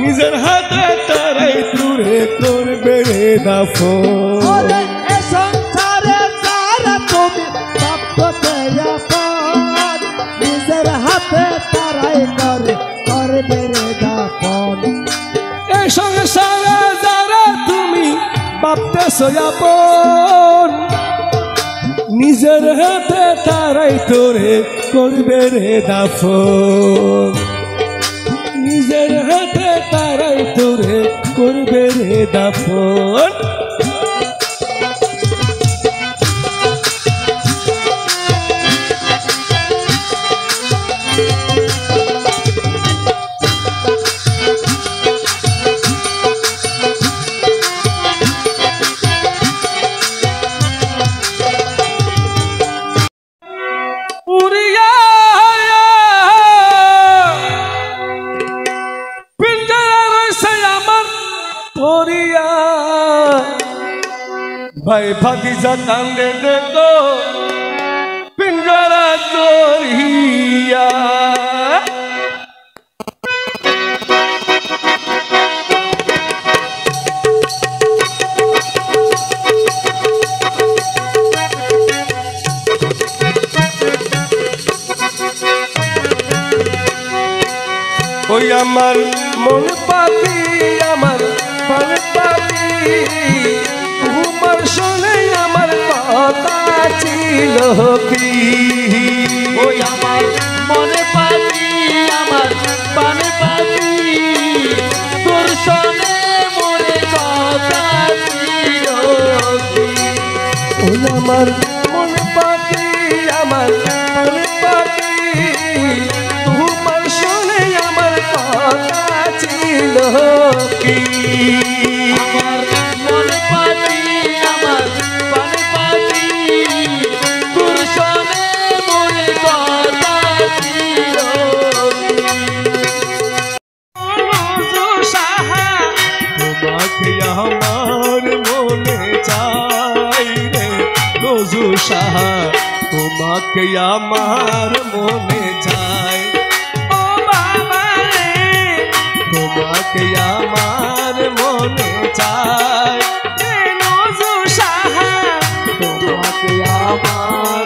নিজের হাতে তারাই তুলে করবে রে দাফন এ সংসারে যারা তুমি বাপকে আপন নিজের হাতে তারাই করবে রে দাফন এই সংসারে যারা তুমি ভাবতেছো আপন নিজের হাতে তারাই তোরে করবে রে দাফন নিজের হাতে তারাই তোরে করবে রে দাফন ভাই ভাতিজা কান্দে দেখো পিঞ্জরা জড়িয়া ওই আমার মন পাখি আমার প্রাণ পাখি তোমার শুনে আমার কথা ছিল কি ওই আমার মনে পাখি আমার প্রাণে পাখি তোর শুনে মনে কথা ছিল কি ওই আমার মন পাখি আমার প্রাণ পাখি তোমার শুনে আমার কথা ছিল কি আমার মনে পাখি আমার প্রাণে পাখি তোর শুনে মনে কথা ছিল তোমাকে আমার মনে চাই রে নজু সাহা তোমাকে আমার মনে চাই ও বাবা রে তোমাকে আমার মনে চাই নজু সাহা তোমাকে আমার